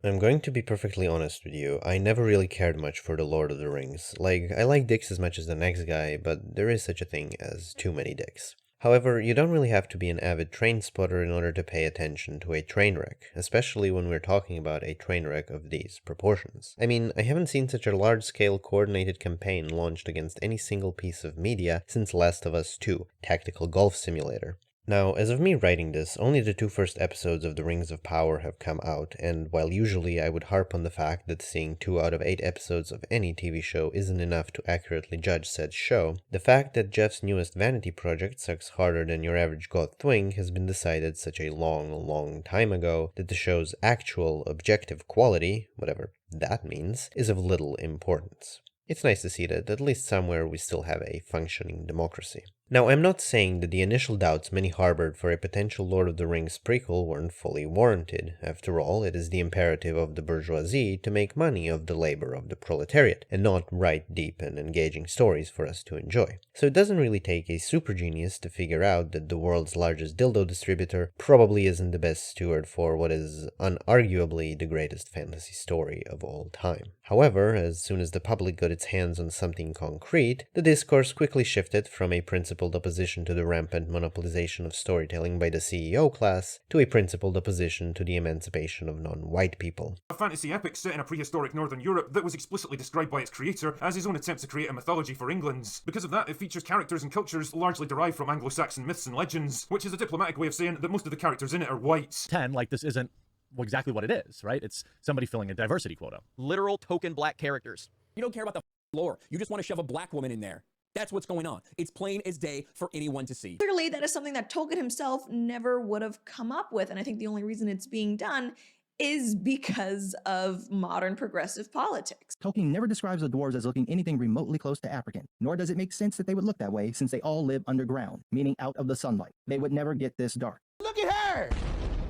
I'm going to be perfectly honest with you. I never really cared much for The Lord of the Rings. Like, I like dicks as much as the next guy, but there is such a thing as too many dicks. However, you don't really have to be an avid train spotter in order to pay attention to a train wreck, especially when we're talking about a train wreck of these proportions. I mean, I haven't seen such a large-scale coordinated campaign launched against any single piece of media since Last of Us 2, Tactical Golf Simulator. Now, as of me writing this, only the two first episodes of The Rings of Power have come out, and while usually I would harp on the fact that seeing 2 out of 8 episodes of any TV show isn't enough to accurately judge said show, the fact that Jeff's newest vanity project sucks harder than your average god thwing has been decided such a long time ago that the show's actual objective quality, whatever that means, is of little importance. It's nice to see that at least somewhere we still have a functioning democracy. Now, I'm not saying that the initial doubts many harbored for a potential Lord of the Rings prequel weren't fully warranted. After all, it is the imperative of the bourgeoisie to make money of the labor of the proletariat, and not write deep and engaging stories for us to enjoy. So it doesn't really take a super genius to figure out that the world's largest dildo distributor probably isn't the best steward for what is unarguably the greatest fantasy story of all time. However, as soon as the public got its hands on something concrete, the discourse quickly shifted from a principled opposition to the rampant monopolization of storytelling by the CEO class to a principled opposition to the emancipation of non-white people. A fantasy epic set in a prehistoric northern Europe that was explicitly described by its creator as his own attempts to create a mythology for England. Because of that, it features characters and cultures largely derived from Anglo-Saxon myths and legends, which is a diplomatic way of saying that most of the characters in it are white. 10, like this isn't exactly what it is, right? It's somebody filling a diversity quota. Literal token black characters. You don't care about the lore. You just want to shove a black woman in there. That's what's going on. It's plain as day for anyone to see. Clearly, that is something that Tolkien himself never would have come up with, and I think the only reason it's being done is because of modern progressive politics. Tolkien never describes the dwarves as looking anything remotely close to African, nor does it make sense that they would look that way since they all live underground, meaning out of the sunlight. They would never get this dark. Look at her!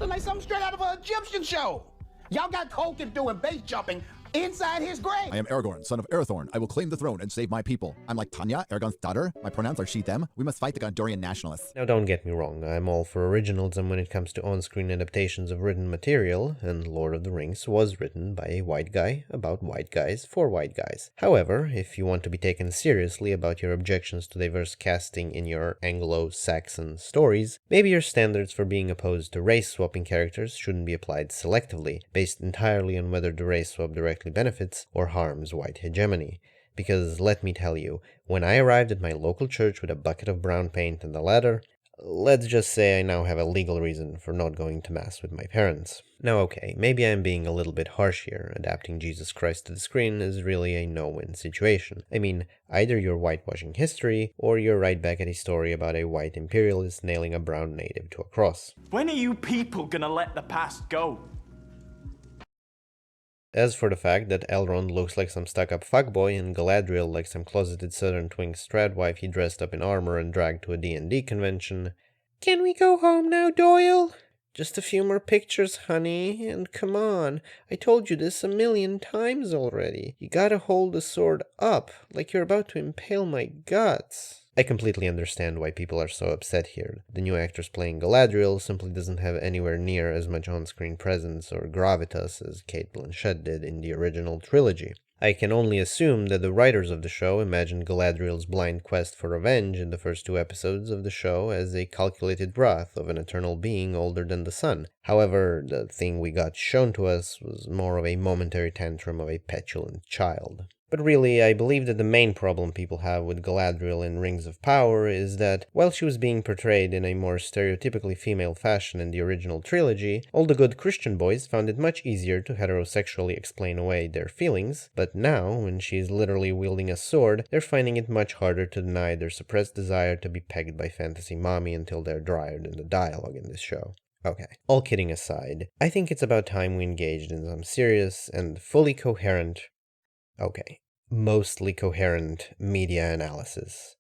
Look like something straight out of an Egyptian show. Y'all got Tolkien doing base jumping inside his grave. I am Aragorn, son of Arathorn. I will claim the throne and save my people. I'm like Tanya, Aragorn's daughter. My pronouns are she, them. We must fight the Gondorian nationalists. Now don't get me wrong, I'm all for originalism when it comes to on-screen adaptations of written material, and Lord of the Rings was written by a white guy about white guys for white guys. However, if you want to be taken seriously about your objections to diverse casting in your Anglo-Saxon stories, maybe your standards for being opposed to race-swapping characters shouldn't be applied selectively, based entirely on whether the race swap directly benefits or harms white hegemony. Because let me tell you, when I arrived at my local church with a bucket of brown paint and a ladder, let's just say I now have a legal reason for not going to mass with my parents. Now okay, maybe I'm being a little bit harsh here. Adapting Jesus Christ to the screen is really a no-win situation. I mean, either you're whitewashing history, or you're right back at a story about a white imperialist nailing a brown native to a cross. When are you people gonna let the past go? As for the fact that Elrond looks like some stuck-up fuckboy and Galadriel like some closeted southern twink stradwife he dressed up in armor and dragged to a D&D convention, can we go home now, Doyle? Just a few more pictures, honey, and come on, I told you this a million times already. You gotta hold the sword up, like you're about to impale my guts. I completely understand why people are so upset here. The new actress playing Galadriel simply doesn't have anywhere near as much on-screen presence or gravitas as Cate Blanchett did in the original trilogy. I can only assume that the writers of the show imagined Galadriel's blind quest for revenge in the first 2 episodes of the show as a calculated wrath of an eternal being older than the sun. However, the thing we got shown to us was more of a momentary tantrum of a petulant child. But really, I believe that the main problem people have with Galadriel in Rings of Power is that, while she was being portrayed in a more stereotypically female fashion in the original trilogy, all the good Christian boys found it much easier to heterosexually explain away their feelings, but now, when she is literally wielding a sword, they're finding it much harder to deny their suppressed desire to be pegged by fantasy mommy until they're drier than the dialogue in this show. Okay, all kidding aside, I think it's about time we engaged in some serious and fully coherent mostly coherent media analysis.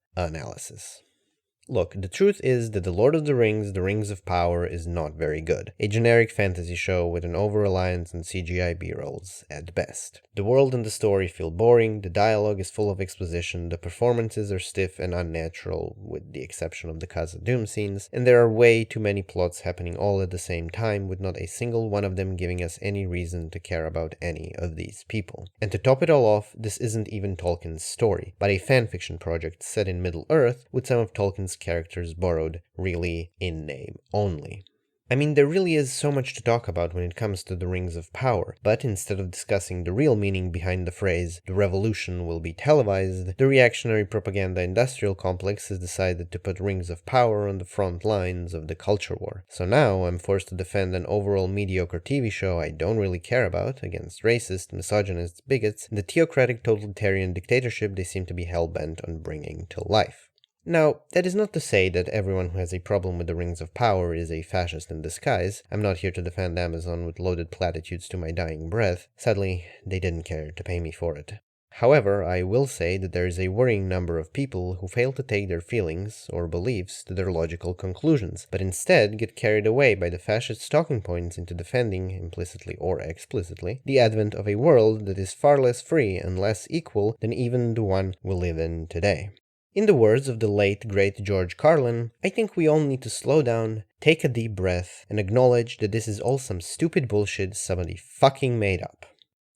Look, the truth is that The Lord of the Rings of Power is not very good. A generic fantasy show with an over-reliance on CGI B-rolls, at best. The world and the story feel boring, the dialogue is full of exposition, the performances are stiff and unnatural, with the exception of the Casa Doom scenes, and there are way too many plots happening all at the same time, with not a single one of them giving us any reason to care about any of these people. And to top it all off, this isn't even Tolkien's story, but a fanfiction project set in Middle-earth with some of Tolkien's characters borrowed really in name only. I mean, there really is so much to talk about when it comes to the Rings of Power, but instead of discussing the real meaning behind the phrase, the revolution will be televised, the reactionary propaganda industrial complex has decided to put Rings of Power on the front lines of the culture war. So now I'm forced to defend an overall mediocre TV show I don't really care about against racist, misogynist bigots and the theocratic totalitarian dictatorship they seem to be hell-bent on bringing to life. Now, that is not to say that everyone who has a problem with the Rings of Power is a fascist in disguise. I'm not here to defend Amazon with loaded platitudes to my dying breath. Sadly, they didn't care to pay me for it. However, I will say that there is a worrying number of people who fail to take their feelings or beliefs to their logical conclusions, but instead get carried away by the fascist talking points into defending, implicitly or explicitly, the advent of a world that is far less free and less equal than even the one we live in today. In the words of the late great George Carlin, I think we all need to slow down, take a deep breath, and acknowledge that this is all some stupid bullshit somebody fucking made up.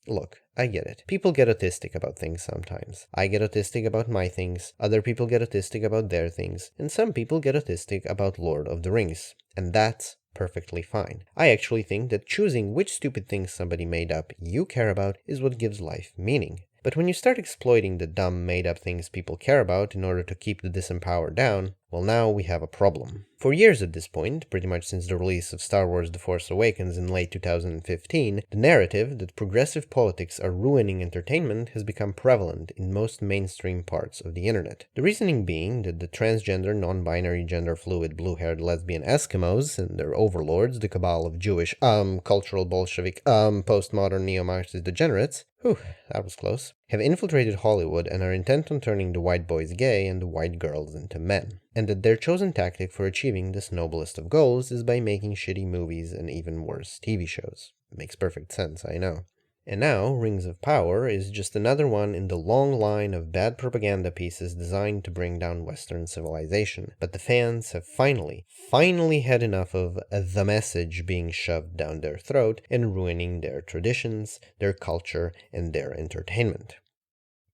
Look, I get it. People get autistic about things sometimes. I get autistic about my things, other people get autistic about their things, and some people get autistic about Lord of the Rings. And that's perfectly fine. I actually think that choosing which stupid things somebody made up you care about is what gives life meaning. But when you start exploiting the dumb, made-up things people care about in order to keep the disempowered down, well, now we have a problem. For years at this point, pretty much since the release of Star Wars The Force Awakens in late 2015, the narrative that progressive politics are ruining entertainment has become prevalent in most mainstream parts of the internet. The reasoning being that the transgender, non-binary, gender-fluid, blue-haired lesbian Eskimos and their overlords, the cabal of Jewish, cultural Bolshevik, postmodern neo-Marxist degenerates, whew, that was close, have infiltrated Hollywood and are intent on turning the white boys gay and the white girls into men. And that their chosen tactic for achieving this noblest of goals is by making shitty movies and even worse TV shows. Makes perfect sense, I know. And now, Rings of Power is just another one in the long line of bad propaganda pieces designed to bring down Western civilization. But the fans have finally had enough of the message being shoved down their throat and ruining their traditions, their culture, and their entertainment.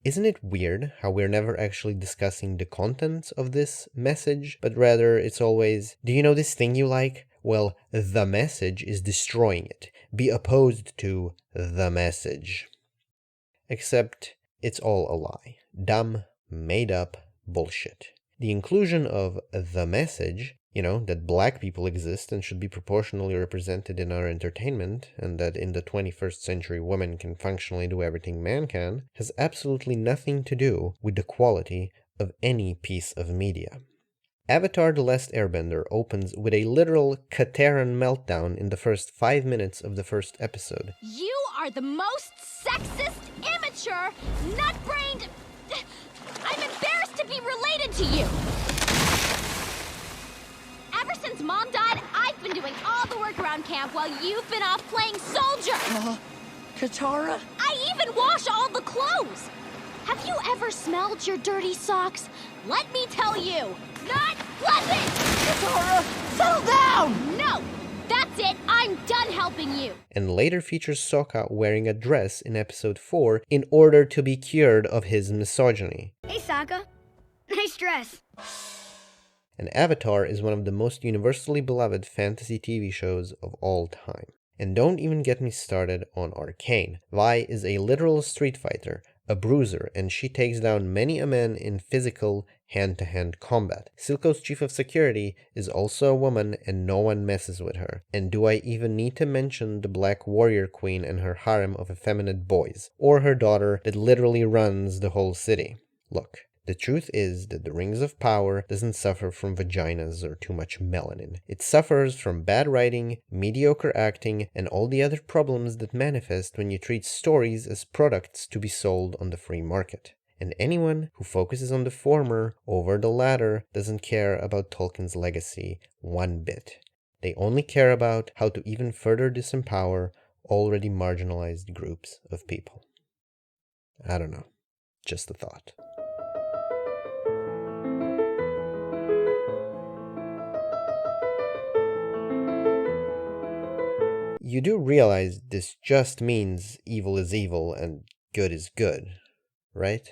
Isn't it weird how we're never actually discussing the contents of this message, but rather it's always, do you know this thing you like? Well, the message is destroying it. Be opposed to the message. Except it's all a lie. Dumb, made up bullshit. The inclusion of the message, that black people exist and should be proportionally represented in our entertainment, and that in the 21st century women can functionally do everything man can, has absolutely nothing to do with the quality of any piece of media. Avatar The Last Airbender opens with a literal Kateran meltdown in the first 5 minutes of the first episode. You are the most sexist, immature, nut-brained... I'm embarrassed to be related to you! Ever since Mom died, I've been doing all the work around camp while you've been off playing soldier! Katara? I even wash all the clothes! Have you ever smelled your dirty socks? Let me tell you, not pleasant! Katara, settle down! No! That's it, I'm done helping you! And later features Sokka wearing a dress in episode 4 in order to be cured of his misogyny. Hey, Sokka. Nice dress. And Avatar is one of the most universally beloved fantasy TV shows of all time. And don't even get me started on Arcane. Vi is a literal street fighter, a bruiser, and she takes down many a man in physical, hand-to-hand combat. Silco's chief of security is also a woman and no one messes with her. And do I even need to mention the Black Warrior Queen and her harem of effeminate boys, or her daughter that literally runs the whole city? Look, the truth is that the Rings of Power doesn't suffer from vaginas or too much melanin. It suffers from bad writing, mediocre acting, and all the other problems that manifest when you treat stories as products to be sold on the free market. and anyone who focuses on the former over the latter doesn't care about Tolkien's legacy one bit. They only care about how to even further disempower already marginalized groups of people. I don't know. Just a thought. You do realize this just means evil is evil and good is good, right?